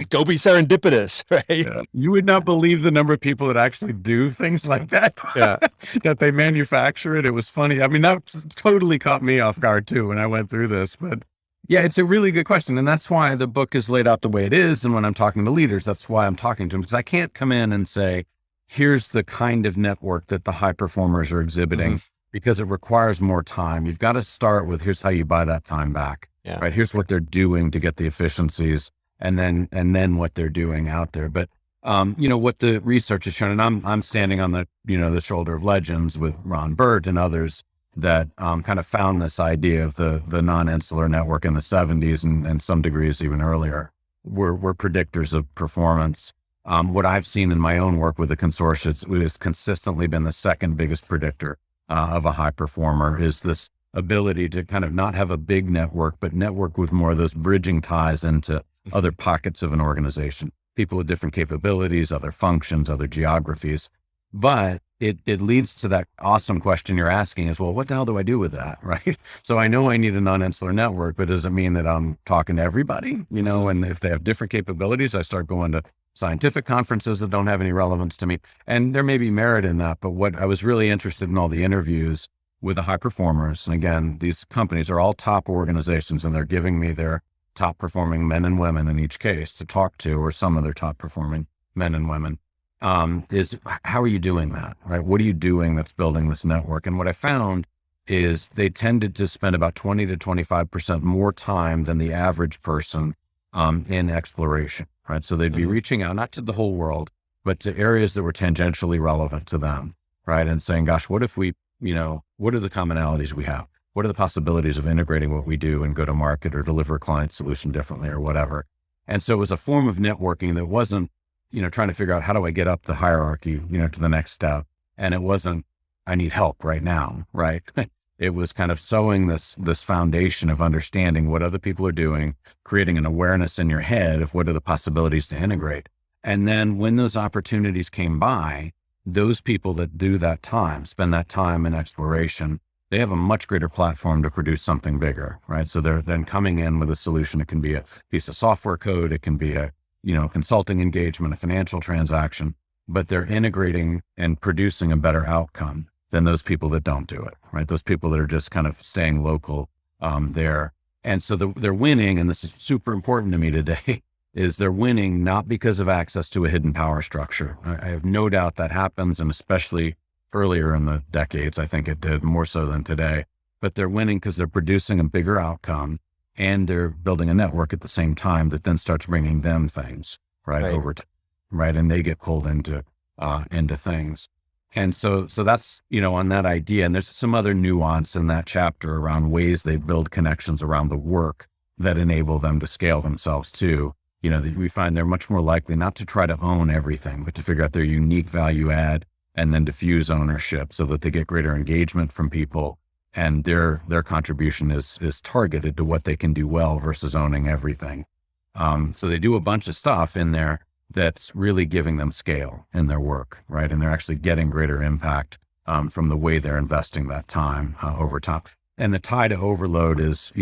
go be serendipitous, right? Yeah. You would not believe the number of people that actually do things like that. Yeah. That they manufacture it. It was funny. I mean, that totally caught me off guard too when I went through this. But yeah, it's a really good question. And that's why the book is laid out the way it is. And when I'm talking to leaders, that's why I'm talking to them, because I can't come in and say, here's the kind of network that the high performers are exhibiting, because it requires more time. You've got to start with, here's how you buy that time back, right? Here's what they're doing to get the efficiencies, and then what they're doing out there. But, what the research has shown, and I'm standing on the, the shoulder of legends with Ron Burt and others that kind of found this idea of the non-insular network in the 70s and some degrees even earlier, were predictors of performance. What I've seen in my own work with the consortium, it has consistently been the second biggest predictor of a high performer, is this ability to kind of not have a big network, but network with more of those bridging ties into other pockets of an organization, people with different capabilities, other functions, other geographies. But it leads to that awesome question you're asking is, well, what the hell do I do with that, right? So I know I need a non-insular network, but does it mean that I'm talking to everybody, and if they have different capabilities, I start going to scientific conferences that don't have any relevance to me. And there may be merit in that, but what I was really interested in all the interviews with the high performers, and again, these companies are all top organizations, and they're giving me their top performing men and women in each case to talk to, or some of their top performing men and women. Is how are you doing that, right? What are you doing that's building this network? And what I found is they tended to spend about 20 to 25% more time than the average person in exploration, right? So they'd be reaching out, not to the whole world, but to areas that were tangentially relevant to them, right? And saying, gosh, what if we, what are the commonalities we have? What are the possibilities of integrating what we do and go to market or deliver a client solution differently or whatever? And so it was a form of networking that wasn't, trying to figure out how do I get up the hierarchy, to the next step. And it wasn't, I need help right now, right? It was kind of sowing this foundation of understanding what other people are doing, creating an awareness in your head of what are the possibilities to integrate. And then when those opportunities came by, those people that do that time, spend that time in exploration, they have a much greater platform to produce something bigger, right? So they're then coming in with a solution. It can be a piece of software code. It can be a, consulting engagement, a financial transaction, but they're integrating and producing a better outcome than those people that don't do it, right? Those people that are just kind of staying local there. And so they're winning, and this is super important to me today, is they're winning not because of access to a hidden power structure. I have no doubt that happens, and especially earlier in the decades, I think it did more so than today. But they're winning because they're producing a bigger outcome, and they're building a network at the same time that then starts bringing them things, right, Right. over time, right, and they get pulled into things. And so that's, on that idea. And there's some other nuance in that chapter around ways they build connections around the work that enable them to scale themselves too. That we find they're much more likely not to try to own everything, but to figure out their unique value add and then diffuse ownership so that they get greater engagement from people, and their contribution is targeted to what they can do well versus owning everything. So they do a bunch of stuff in there that's really giving them scale in their work, right? And they're actually getting greater impact from the way they're investing that time over time. And the tie to overload is,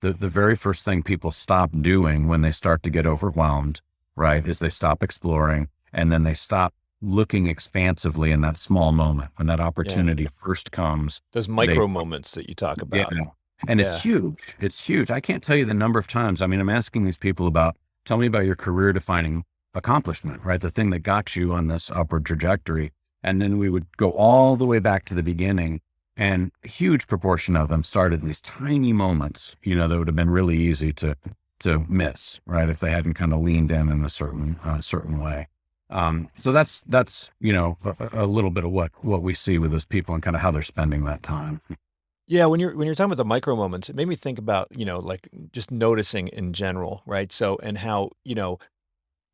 the very first thing people stop doing when they start to get overwhelmed, right, is they stop exploring, and then they stop looking expansively in that small moment when that Yeah. opportunity first comes. Those They, micro moments that you talk yeah, about. and it's Yeah. huge. It's huge. I can't tell you the number of times. I mean, I'm asking these people tell me about your career defining accomplishment, right? The thing that got you on this upward trajectory. And then we would go all the way back to the beginning, and a huge proportion of them started in these tiny moments, that would have been really easy to miss, right? If they hadn't kind of leaned in a certain way. So that's, a little bit of what we see with those people and kind of how they're spending that time. Yeah, when you're talking about the micro moments, it made me think about, like just noticing in general, right? So, and how,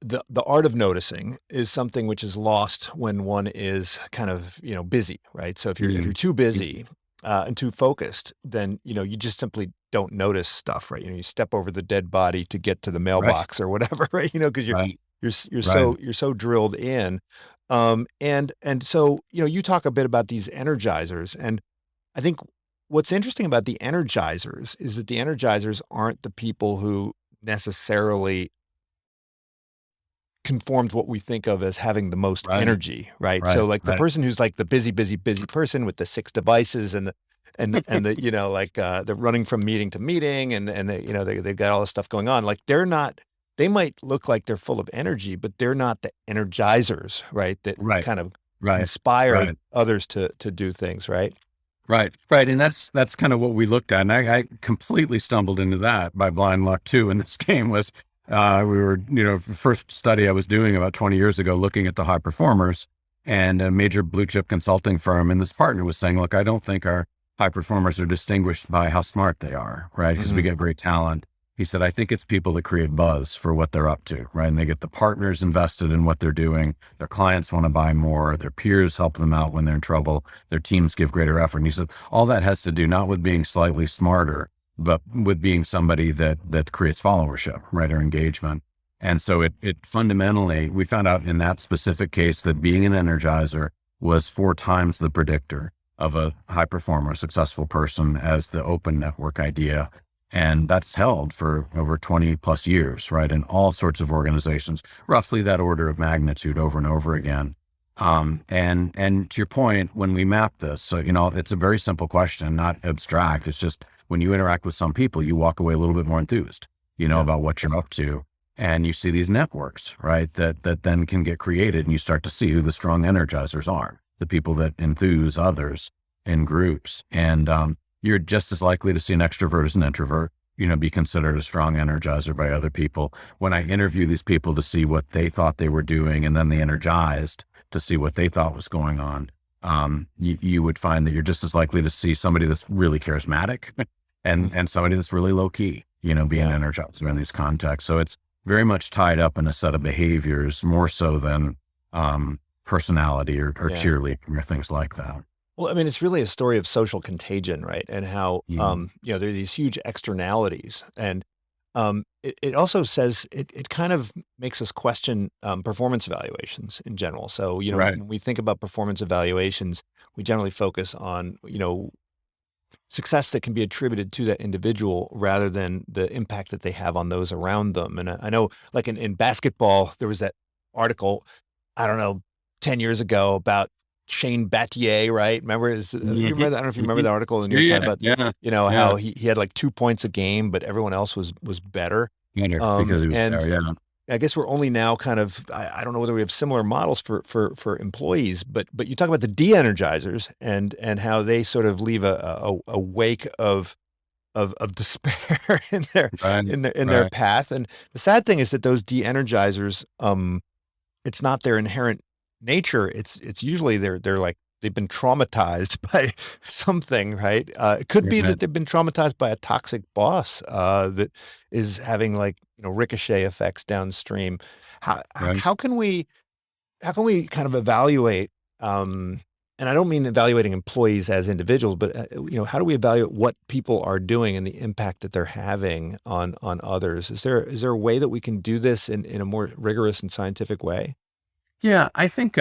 the art of noticing is something which is lost when one is kind of, busy, right? So if you're Mm, too mm, busy and too focused, then, you just simply don't notice stuff, right? You step over the dead body to get to the Right, mailbox or whatever, right? Because right, you're right. so drilled in. And so, you talk a bit about these energizers, and I think what's interesting about the energizers is that the energizers aren't the people who necessarily conform to what we think of as having the most Right, energy, right? So, right, like, the right. person who's, like, the busy, busy, busy person with the 6 devices and the, like, they're running from meeting to meeting, and they've got all this stuff going on, like, they're not, they might look like they're full of energy, but they're not the energizers, right? That Right, kind of right, inspire right, others to do things, right? right, right. And that's kind of what we looked at. And I completely stumbled into that by blind luck too. In this game was, we were, the first study I was doing about 20 years ago, looking at the high performers, and a major blue chip consulting firm. And this partner was saying, look, I don't think our high performers are distinguished by how smart they are, right? Because we Mhm. get great talent. He said, I think it's people that create buzz for what they're up to, right? And they get the partners invested in what they're doing. Their clients want to buy more. Their peers help them out when they're in trouble. Their teams give greater effort. And he said, all that has to do not with being slightly smarter, but with being somebody that creates followership, right, or engagement. And so it fundamentally, we found out in that specific case that being an energizer was 4 times the predictor of a high performer, a successful person, as the open network idea. And that's held for over 20 plus years, right? In all sorts of organizations, roughly that order of magnitude over and over again. And to your point, when we map this, so, it's a very simple question, not abstract. It's just when you interact with some people, you walk away a little bit more enthused, Yeah. about what you're up to. And you see these networks, right? That then can get created, and you start to see who the strong energizers are, the people that enthuse others in groups. And, you're just as likely to see an extrovert as an introvert, be considered a strong energizer by other people. When I interview these people to see what they thought they were doing, and then they energized to see what they thought was going on, you would find that you're just as likely to see somebody that's really charismatic Mm. and somebody that's really low key, being Yeah. energized in these contexts. So it's very much tied up in a set of behaviors more so than personality or Yeah. cheerleading or things like that. Well, I mean, it's really a story of social contagion, right? And how, Yeah. there are these huge externalities. And it also says it kind of makes us question performance evaluations in general. So, Right. when we think about performance evaluations, we generally focus on, success that can be attributed to that individual rather than the impact that they have on those around them. And I know, like in basketball, there was that article, I don't know, 10 years ago about Shane Battier, right? Remember, you remember that? I don't know if you remember Mhm. the article in the New York Times Yeah, about, yeah, how yeah. he had like 2 points a game, but everyone else was better. Better because he was And there. Yeah, I guess we're only now kind of, I don't know whether we have similar models for employees, but you talk about the de-energizers and how they sort of leave a wake of despair right, in their right. path. And the sad thing is that those de-energizers, it's not their inherent nature. It's usually they're like they've been traumatized by something, right? It could be Right, that they've been traumatized by a toxic boss that is having like ricochet effects downstream. How right. how can we kind of evaluate? And I don't mean evaluating employees as individuals, but how do we evaluate what people are doing and the impact that they're having on others? Is there a way that we can do this in a more rigorous and scientific way? Yeah, I think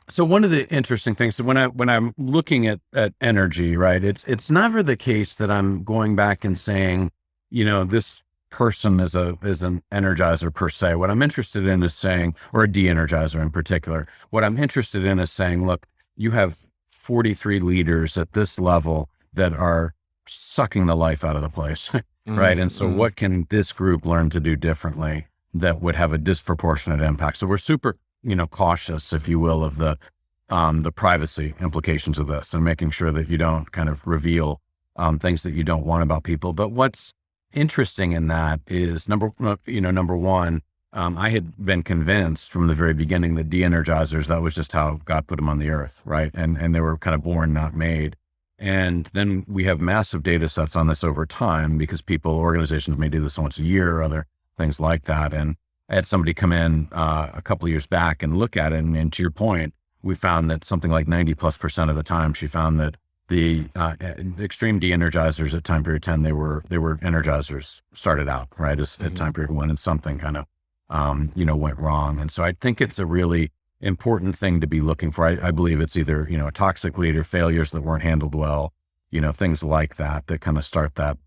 so one of the interesting things so when I'm looking at energy, right, it's never the case that I'm going back and saying, this person is an energizer per se. What I'm interested in is saying, or a de-energizer in particular, what I'm interested in is saying, look, you have 43 leaders at this level that are sucking the life out of the place, right? And so Mm. what can this group learn to do differently that would have a disproportionate impact? So we're super cautious, if you will, of the privacy implications of this and making sure that you don't kind of reveal things that you don't want about people. But what's interesting in that is number one, I had been convinced from the very beginning that de-energizers, that was just how God put them on the earth, right? And they were kind of born, not made. And then we have massive data sets on this over time because organizations may do this once a year or other things like that. And I had somebody come in a couple of years back and look at it. And to your point, we found that something like 90+% of the time, she found that the extreme de-energizers at time period 10, they were energizers started out, right, as at Mhm. time period 1, and something kind of, went wrong. And so I think it's a really important thing to be looking for. I believe it's either, a toxic leader, failures that weren't handled well, things like that, that kind of start that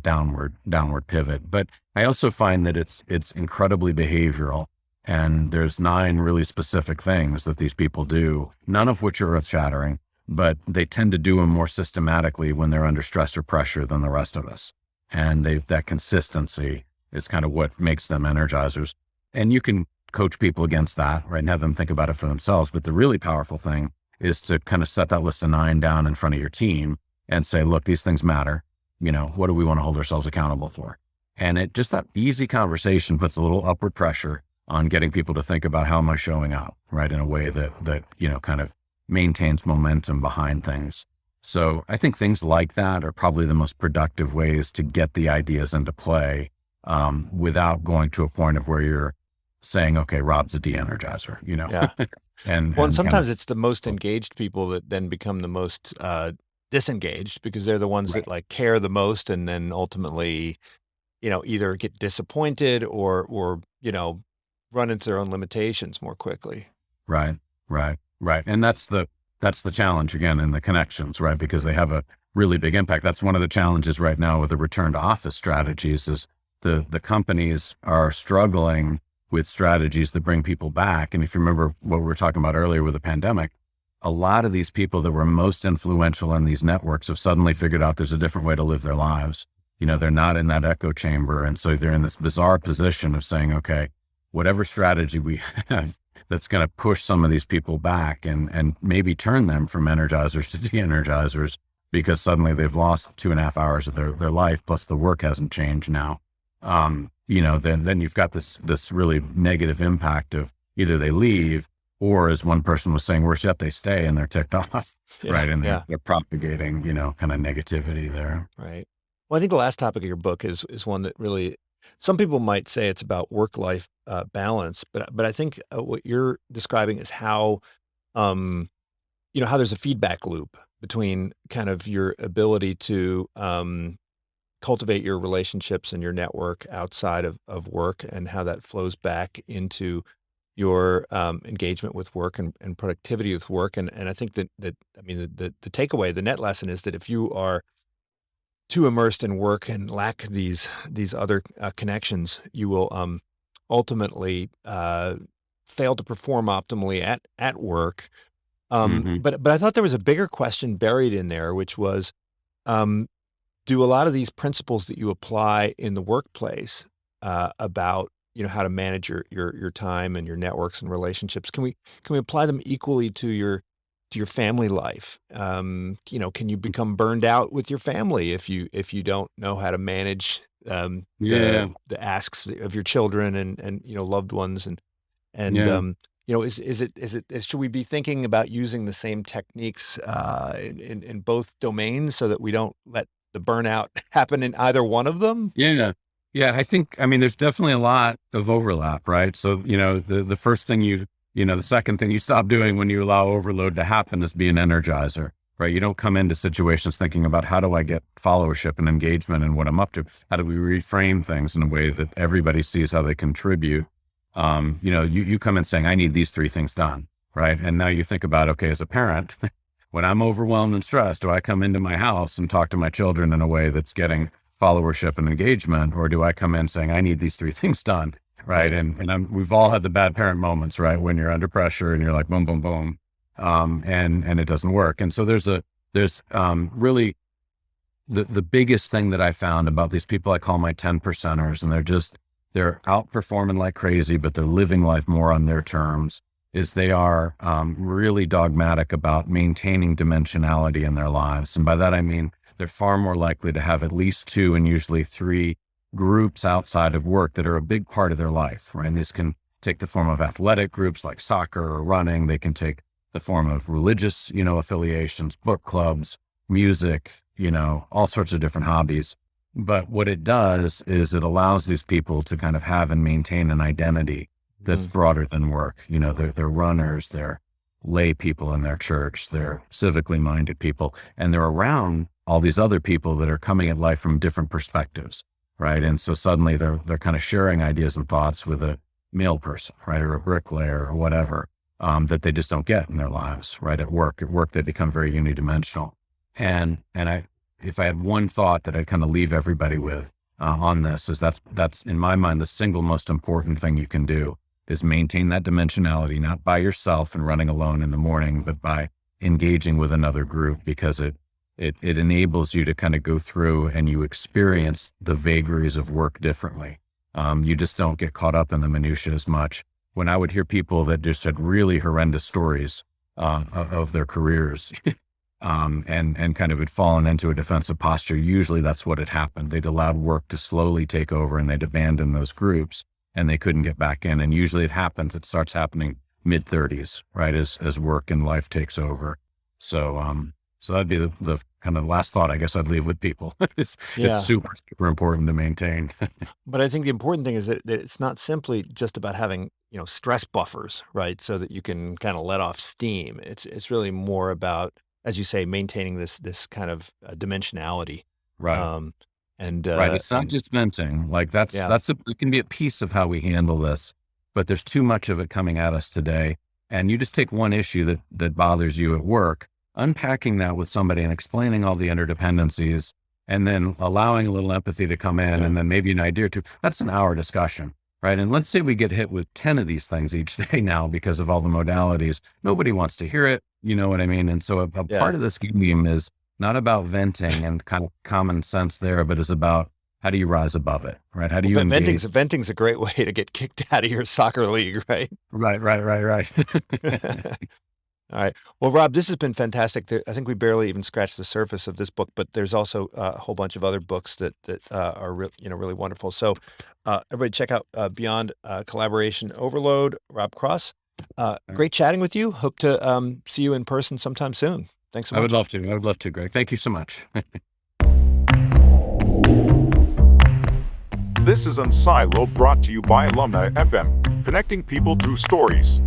downward pivot. But I also find that it's incredibly behavioral. And there's 9 really specific things that these people do, none of which are earth shattering, but they tend to do them more systematically when they're under stress or pressure than the rest of us. And that consistency is kind of what makes them energizers. And you can coach people against that, right? And have them think about it for themselves. But the really powerful thing is to kind of set that list of 9 down in front of your team and say, look, these things matter. What do we want to hold ourselves accountable for? And just that easy conversation puts a little upward pressure on getting people to think about how am I showing up, right? In a way that kind of maintains momentum behind things. So I think things like that are probably the most productive ways to get the ideas into play without going to a point of where you're saying, okay, Rob's a de-energizer, Yeah. Well, and and kind of, sometimes it's the most engaged people that then become the most disengaged because they're the ones that right, like care the most and then ultimately, either get disappointed or run into their own limitations more quickly. right, right. And that's the challenge again in the connections, right? Because they have a really big impact. That's one of the challenges right now with the return to office strategies is the companies are struggling with strategies that bring people back. And if you remember what we were talking about earlier with the pandemic, a lot of these people that were most influential in these networks have suddenly figured out there's a different way to live their lives. Yeah. They're not in that echo chamber. And so they're in this bizarre position of saying, okay, whatever strategy we have that's going to push some of these people back and maybe turn them from energizers to de-energizers because suddenly they've lost 2.5 hours of their life, plus the work hasn't changed now. Then you've got this really negative impact of either they leave or as one person was saying, worse yet, they stay and they're ticked off, Yeah. right? And they're, Yeah. they're propagating, kind of negativity there. Right. Well, I think the last topic of your book is one that really some people might say it's about work-life balance, but I think what you're describing is how um, how there's a feedback loop between kind of your ability to cultivate your relationships and your network outside of work and how that flows back into your engagement with work and productivity with work. And I think that I mean the takeaway, the net lesson is that if you are too immersed in work and lack these other connections, you will ultimately fail to perform optimally at work. Hmm. But I thought there was a bigger question buried in there, which was, um, do a lot of these principles that you apply in the workplace about how to manage your time and your networks and relationships, can we apply them equally to your family life? Can you become burned out with your family if you don't know how to manage Yeah, the asks of your children and loved ones and yeah. should we be thinking about using the same techniques in both domains so that we don't let the burnout happen in either one of them? Yeah. Yeah. I mean, there's definitely a lot of overlap, right? So, the first thing the second thing you stop doing when you allow overload to happen is be an energizer, right? You don't come into situations thinking about how do I get followership and engagement and what I'm up to? How do we reframe things in a way that everybody sees how they contribute? You come in saying, I need these three things done, right? And now you think about, okay, as a parent, when I'm overwhelmed and stressed, do I come into my house and talk to my children in a way that's getting followership and engagement, or do I come in saying I need these three things done, right? Right. And we've all had the bad parent moments, right? When you're under pressure and you're like boom, boom, boom, and it doesn't work. And so there's really the biggest thing that I found about these people I call my 10 percenters, and they're outperforming like crazy, but they're living life more on their terms, is they are really dogmatic about maintaining dimensionality in their lives. And by that, I mean, they're far more likely to have at least two and usually three groups outside of work that are a big part of their life, right? And this can take the form of athletic groups like soccer or running. They can take the form of religious, affiliations, book clubs, music, all sorts of different hobbies. But what it does is it allows these people to kind of have and maintain an identity that's Mhm. broader than work. They're runners, they're lay people in their church, they're civically minded people, and they're around all these other people that are coming at life from different perspectives, right? And so suddenly they're kind of sharing ideas and thoughts with a male person, right, or a bricklayer or whatever, that they just don't get in their lives, right? At work they become very unidimensional. And if I had one thought that I'd kind of leave everybody with on this is that's in my mind the single most important thing you can do is maintain that dimensionality, not by yourself and running alone in the morning, but by engaging with another group, because it enables you to kind of go through and you experience the vagaries of work differently. You just don't get caught up in the minutia as much. When I would hear people that just had really horrendous stories of their careers, and kind of had fallen into a defensive posture, usually that's what had happened. They'd allowed work to slowly take over and they'd abandoned those groups and they couldn't get back in. And usually it starts happening mid-30s, right? As work and life takes over. So that'd be the kind of last thought I guess I'd leave with people. It's Yeah. super, super important to maintain. But I think the important thing is that it's not simply just about having, stress buffers, right? So that you can kind of let off steam. It's really more about, as you say, maintaining this kind of dimensionality. Right. Um, and Right. It's not and just venting. Like yeah, it can be a piece of how we handle this, but there's too much of it coming at us today. And you just take one issue that bothers you at work, unpacking that with somebody and explaining all the interdependencies, and then allowing a little empathy to come in, yeah, and then maybe an idea or two. That's an hour discussion, right? And let's say we get hit with 10 of these things each day now because of all the modalities. Nobody wants to hear it. You know what I mean? And so a part yeah. of this game is not about venting and kind of common sense there, but is about how do you rise above it, right? How do Well, you engage? venting's a great way to get kicked out of your soccer league, right? Right, right, right, right. All right. Well, Rob, this has been fantastic. I think we barely even scratched the surface of this book, but there's also a whole bunch of other books that are really wonderful. So, everybody, check out Beyond Collaboration Overload. Rob Cross. Great chatting with you. Hope to see you in person sometime soon. Thanks so I would much. love to. I would love to, Greg. Thank you so much. This is Unsilo, brought to you by Alumni FM, connecting people through stories.